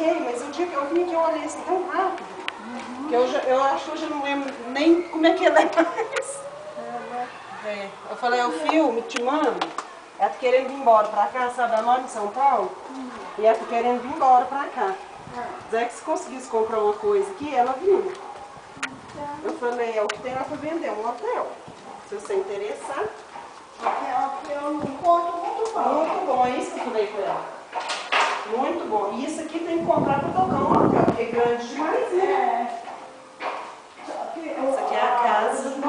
marquei, mas o dia que eu vim aqui eu olhei isso tão rápido, que eu acho que eu já não lembro nem como é que ela é mais. Eu falei, o filme, te mando, ela tá querendo vir embora pra cá, sabe? Ela mora em São Paulo, e ela tá querendo vir embora pra cá. Zé que se conseguisse comprar uma coisa aqui, ela vinha. Eu falei, é o que tem lá pra vender, um hotel. Se você interessar. É um encontro muito bom. Muito bom, é isso que eu falei com ela. Muito bom. E isso aqui tem que comprar para tocar um hotel, porque é grande demais, né? Essa aqui é a casa.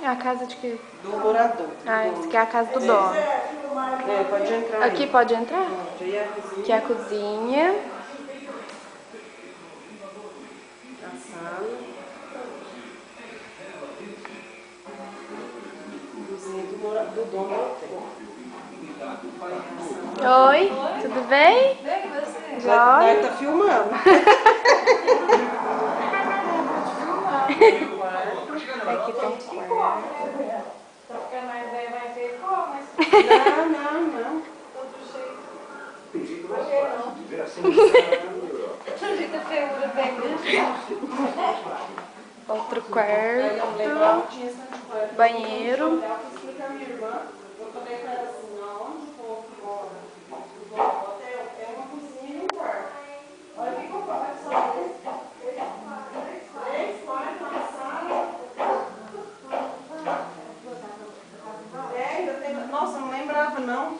É a casa de quê? Do morador. Ah, essa aqui é a casa do dono. É, pode entrar. Aqui aí. pode entrar? Pode. Aí a cozinha. Aqui é a cozinha. A sala. Cozinha do dono do hotel. Oi, tudo bem? Bem, você? Jóia? Nós tá filmando. Aqui tem um quarto. Tá ficando mais velho, vai ter como, mas Não. todo jeito. Vai ver, não. Todo jeito a feiura bem grande. Outro quarto. Banheiro. Eu falei pra ela assim, aonde o povo mora, o dono do hotel, é uma cozinha e um quarto. Olha o que eu falo, só três quartos, uma sala. Ainda tem... Nossa, eu não lembrava não.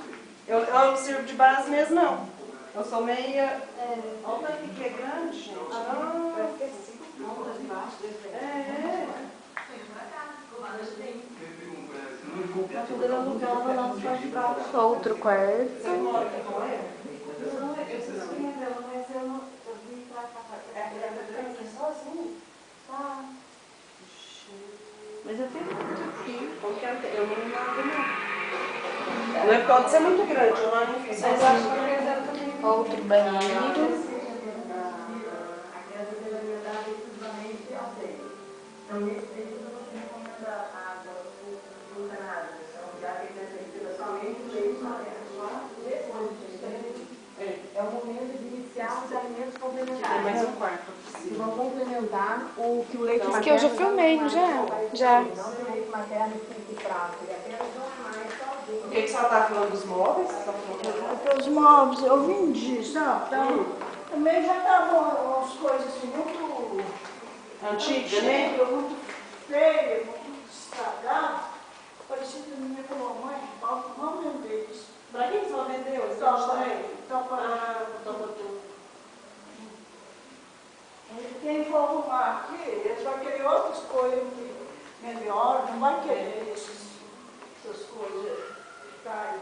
Eu não sirvo de base mesmo não. Eu sou meia... Olha aqui que é grande, gente. Tá tudo alugado lá no quarto de baixo. Outro quarto. Você mora aqui com ele? Eu sei quem é dela, mas eu vim pra cá. Ela tá aqui sozinha? Tá. Mas eu tenho muito aqui. Eu não lembro não. Não é pode ser muito grande, eu lá não fiz. Mas eu acho que a dela também. Outro banheiro. A casa dela é da exclusivamente ao dele. Então, nesse período, eu não tenho encomenda água, não tem nada. Então, já que ele precisa somente o leite materno. É o momento de iniciar os alimentos Tem complementares. mais um quarto. Que vão complementar o que o leite Isso materno... aqui eu já filmei, não já? Já. Não tem leite materno e prato. Ele apenas não é mais sozinho. O que você está falando dos móveis? Você tá falando... Os móveis, eu vendi, sabe? Então, também já estavam umas coisas assim muito Antiga, né? muito feias, muito estragadas. Parecia que a menina falou, mãe, vamos vender isso. Pra quem você vai vender hoje? Então, quem for arrumar aqui, eles vão querer outras coisas melhores, não vai querer essas coisas caras.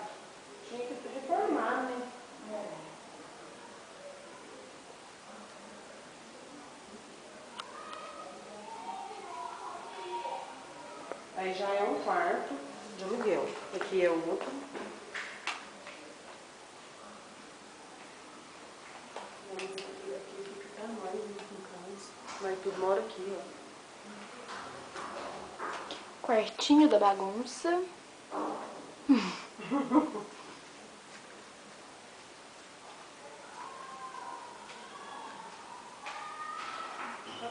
Tinha que reformar, né? Aí já é um quarto de aluguel. Aqui é o outro. Aqui fica nós, no caso. Mas tudo mora aqui, ó. Quartinho da bagunça. Tá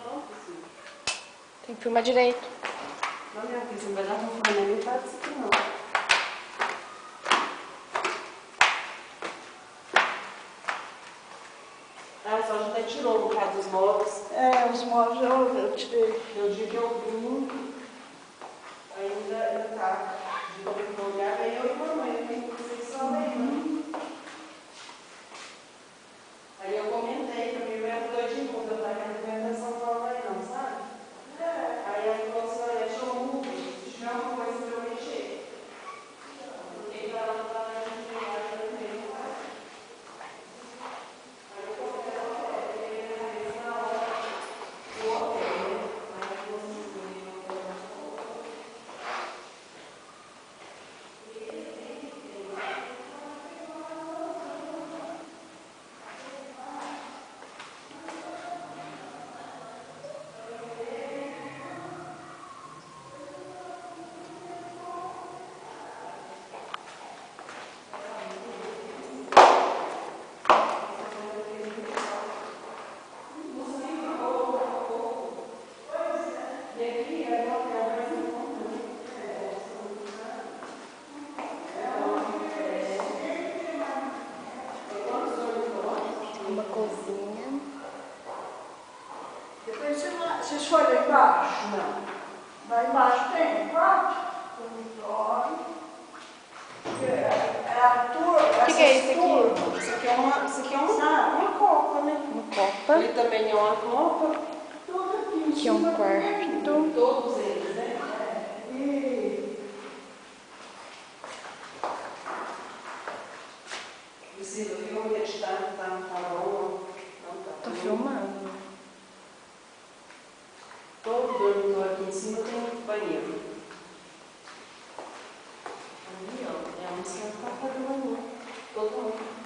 bom, Priscila? Tem que filmar direito. Não, minha filha, você não vai dar pra nem metade disso aqui, não. Ah, só já até tirou um bocado dos móveis. Os móveis eu tirei. No dia que eu vim, ainda tá de olhar, aí eu e mamãe, eu tenho que vocês só lembram. Aí eu comentei que a minha irmã falou de muda, pra cá não vai ter São Paulo aí não, sabe? Aí ela falou assim, olha, deixa eu mudar, se tiver uma coisa pra eu mexer. Porque pra ela não tá na gente pegar, eu também, sabe? Aí eu coloquei ela, ele na hora do hotel, né? Aí eu falei assim, cozinha. Depois vocês foram lá embaixo? Não. Lá embaixo tem quarto, dormitório. É a turma. O que é isso aqui? Isso aqui é uma copa, né? Uma copa. Ali também é uma copa. Tudo aqui em Aqui é um cima. quarto. Todos eles, né? Priscila, viu onde ele está? Tá bom? Não tá. Tô filmando. Todo dormitório aqui em cima tem um banheiro. Ali, ó, é onde você vai fazer o banheiro. Todo mundo.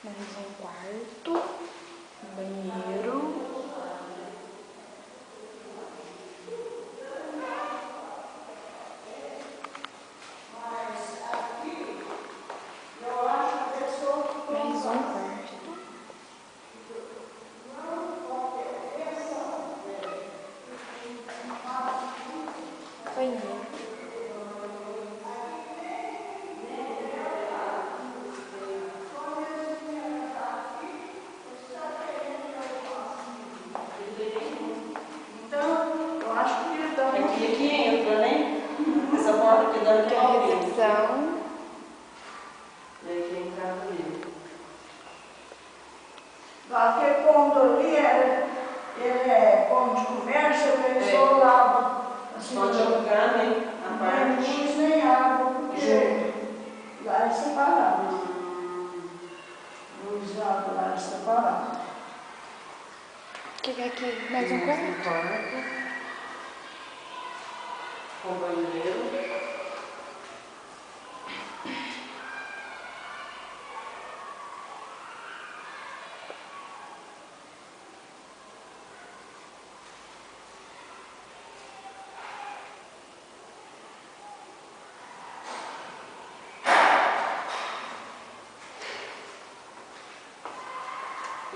Mais um quarto. Um banheiro. Mais um quarto. Banheiro. Aqui entra, né? Essa porta aqui dá Aqui é a recepção. E aí aqui em casa dele. Aquele ponto ali, ele é ponto de comércio, ele só lava. Assim, Pode alugar, né? A nem parte. luz nem água, porque lá é separado. Luz e água lá é separado. O que é aqui? Mais um quarto. Com banheiro.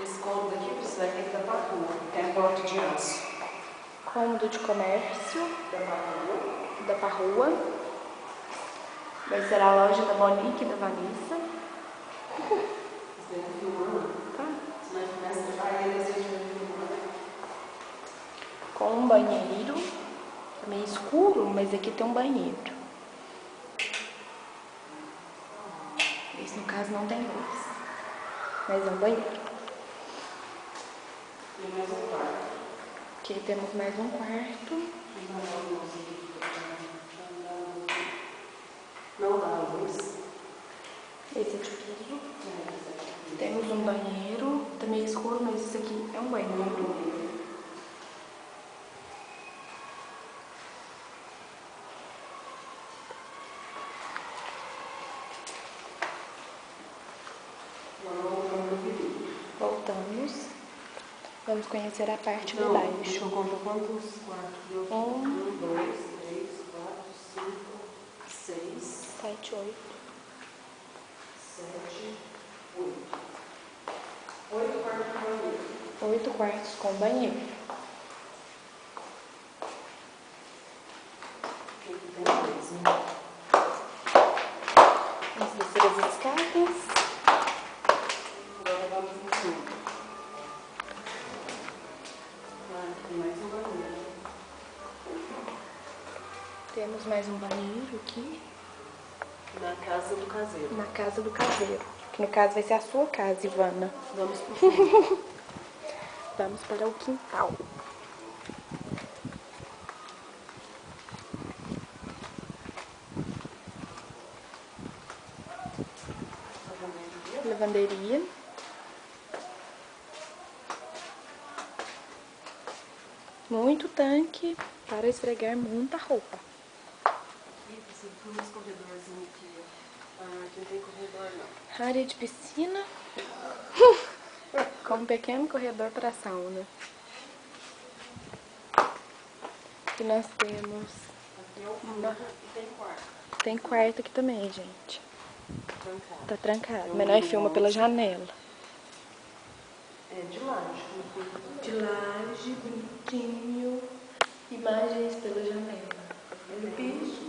Esse cômodo aqui você vai ter que dar para a rua. Tem a porta de aço. Cômodo de comércio. Da rua. Da Parrua. Vai ser a loja da Monique e da Vanessa. Você tem que filmar. Tá? Senão ele começa a falar e ele vai filmar. Com um banheiro. Tá meio escuro, mas aqui tem um banheiro. Esse no caso não tem luz. Mas é um banheiro. E mais um quarto. Aqui temos mais um quarto. Não dá luz. Esse é de piso. Temos um banheiro. Tá meio escuro, mas isso aqui é um banheiro. Voltamos. Vamos conhecer a parte de baixo. Eu conto quantos quartos deu? 1, 2, 3, 4, 5, 6, 7, 8. 7, 8. 8 quartos com banheiro. 8 quartos com banheiro. Aqui tem dois, né? Vamos descer as escadas. Agora vamos em cima. Tem mais um banheiro. Temos mais um banheiro aqui. Na casa do caseiro. Na casa do caseiro. Que no caso vai ser a sua casa, Ivana. Vamos pro fundo. Vamos para o quintal. Lavanderia. Muito tanque para esfregar muita roupa. Esse foi uns corredorzinhos aqui. Ah, aqui não tem corredor não. Área de piscina com um pequeno corredor para sauna. E nós temos... Aqui é o fundo e tem quarto. Tem quarto aqui também, gente. Trancado. Tá trancado, mas nós filma pela janela. É de laje. De laje, bonitinho. Imagens pela janela. Olha o bicho.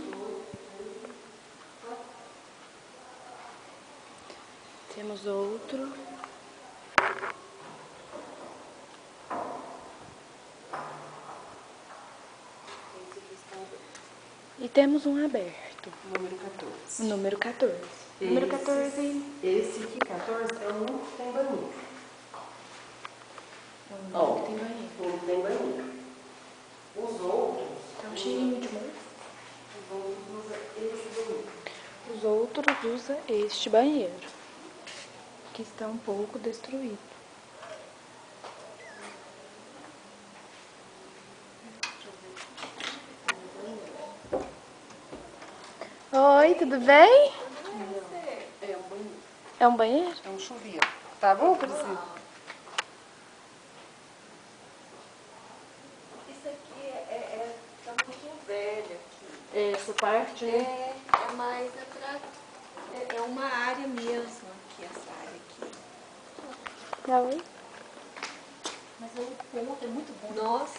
Temos outro. E temos um aberto. Número 14. O número 14. Número 14. Esse aqui, 14, é o único que tem banheiro. Ó, tem banheiro. Não tem banheiro. Os outros... Tá um cheirinho de mão. Os outros usam esse banheiro. Os outros usam este banheiro, que está um pouco destruído. Oi, tudo bem? É um banheiro. É um banheiro? É um chuveiro. Tá bom, Priscila? Isso aqui tá um pouquinho velho aqui. Essa parte, né? É mais é uma área mesmo aqui, essa área aqui. Oi. Mas o ponto é muito bom. Nossa.